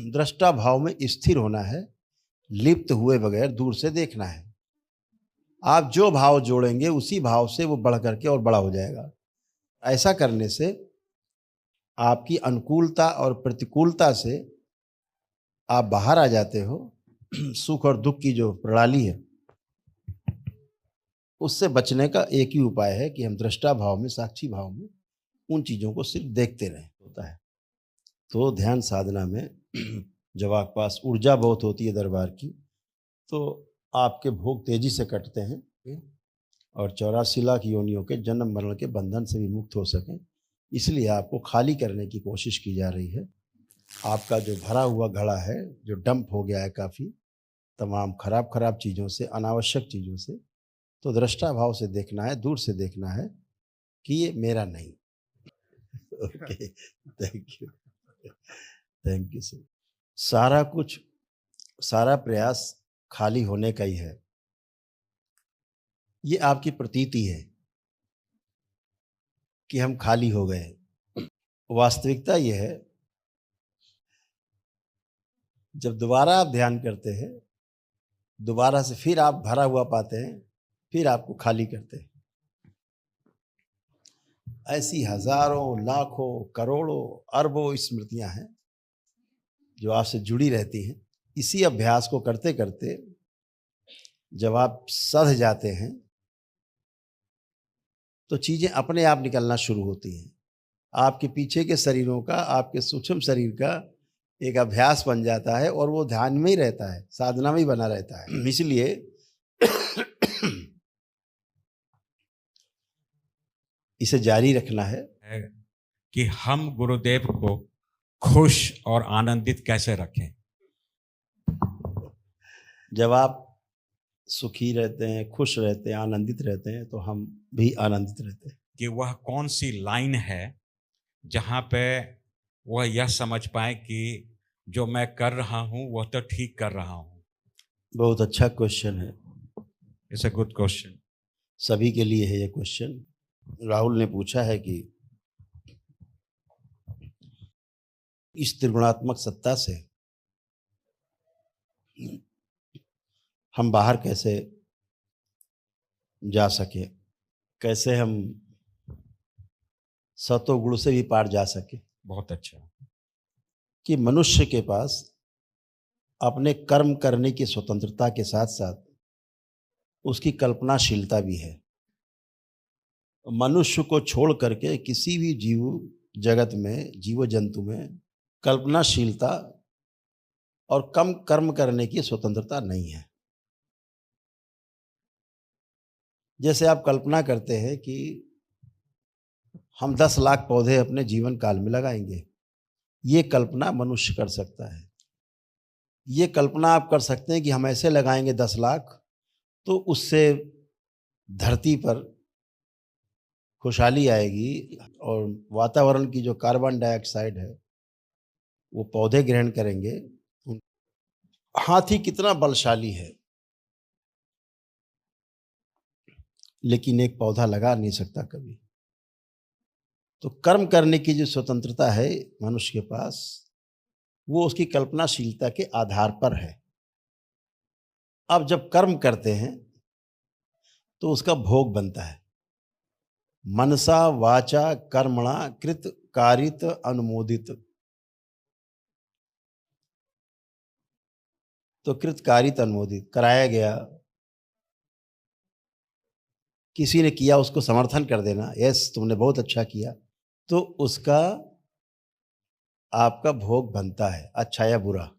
दृष्टा भाव में स्थिर होना है, लिप्त हुए बगैर दूर से देखना है। आप जो भाव जोड़ेंगे उसी भाव से वो बढ़ करके और बड़ा हो जाएगा। ऐसा करने से आपकी अनुकूलता और प्रतिकूलता से आप बाहर आ जाते हो। सुख और दुख की जो प्रणाली है उससे बचने का एक ही उपाय है कि हम दृष्टा भाव में, साक्षी भाव में उन चीज़ों को सिर्फ देखते रहें। होता है तो ध्यान साधना में जब आपके पास ऊर्जा बहुत होती है दरबार की, तो आपके भोग तेजी से कटते हैं और 84 लाख योनियों के जन्म मरण के बंधन से भी मुक्त हो सकें, इसलिए आपको खाली करने की कोशिश की जा रही है। आपका जो भरा हुआ घड़ा है, जो डंप हो गया है काफ़ी तमाम खराब चीज़ों से, अनावश्यक चीज़ों से, तो दृष्टा भाव से देखना है, दूर से देखना है कि ये मेरा नहीं। Okay, thank you sir. सारा कुछ, सारा प्रयास खाली होने का ही है। ये आपकी प्रतीति है कि हम खाली हो गए। वास्तविकता ये है, जब दोबारा आप ध्यान करते हैं, दोबारा से फिर आप भरा हुआ पाते हैं, फिर आपको खाली करते हैं। ऐसी हजारों, लाखों, करोड़ों, अरबों स्मृतियां हैं जो आपसे जुड़ी रहती हैं। इसी अभ्यास को करते करते जब आप सध जाते हैं तो चीज़ें अपने आप निकलना शुरू होती हैं। आपके पीछे के शरीरों का, आपके सूक्ष्म शरीर का एक अभ्यास बन जाता है और वो ध्यान में ही रहता है, साधना में ही बना रहता है। इसलिए इसे जारी रखना है कि हम गुरुदेव को खुश और आनंदित कैसे रखें। जब आप सुखी रहते हैं, खुश रहते हैं, आनंदित रहते हैं, तो हम भी आनंदित रहते हैं। कि वह कौन सी लाइन है जहाँ पे वह यह समझ पाए कि जो मैं कर रहा हूँ वह तो ठीक कर रहा हूँ। बहुत अच्छा क्वेश्चन है। It's a good question. सभी के लिए है ये क्वेश्चन। राहुल ने पूछा है कि इस त्रिगुणात्मक सत्ता से हम बाहर कैसे जा सके, कैसे हम सतो गुण से भी पार जा सके। बहुत अच्छा। कि मनुष्य के पास अपने कर्म करने की स्वतंत्रता के साथ साथ उसकी कल्पनाशीलता भी है। मनुष्य को छोड़ करके किसी भी जीव जगत में, जीव जंतु में कल्पनाशीलता और कम कर्म करने की स्वतंत्रता नहीं है। जैसे आप कल्पना करते हैं कि हम 10 लाख पौधे अपने जीवन काल में लगाएंगे, ये कल्पना मनुष्य कर सकता है। ये कल्पना आप कर सकते हैं कि हम ऐसे लगाएंगे 10 लाख, तो उससे धरती पर खुशहाली आएगी और वातावरण की जो कार्बन डाइऑक्साइड है वो पौधे ग्रहण करेंगे। हाथी कितना बलशाली है, लेकिन एक पौधा लगा नहीं सकता कभी। तो कर्म करने की जो स्वतंत्रता है मनुष्य के पास, वो उसकी कल्पनाशीलता के आधार पर है। अब जब कर्म करते हैं तो उसका भोग बनता है। मनसा वाचा कर्मणा कृत कारित अनुमोदित। तो कृत कारित अनुमोदित कराया गया, किसी ने किया, उसको समर्थन कर देना, यस तुमने बहुत अच्छा किया, तो उसका आपका भोग बनता है, अच्छा या बुरा।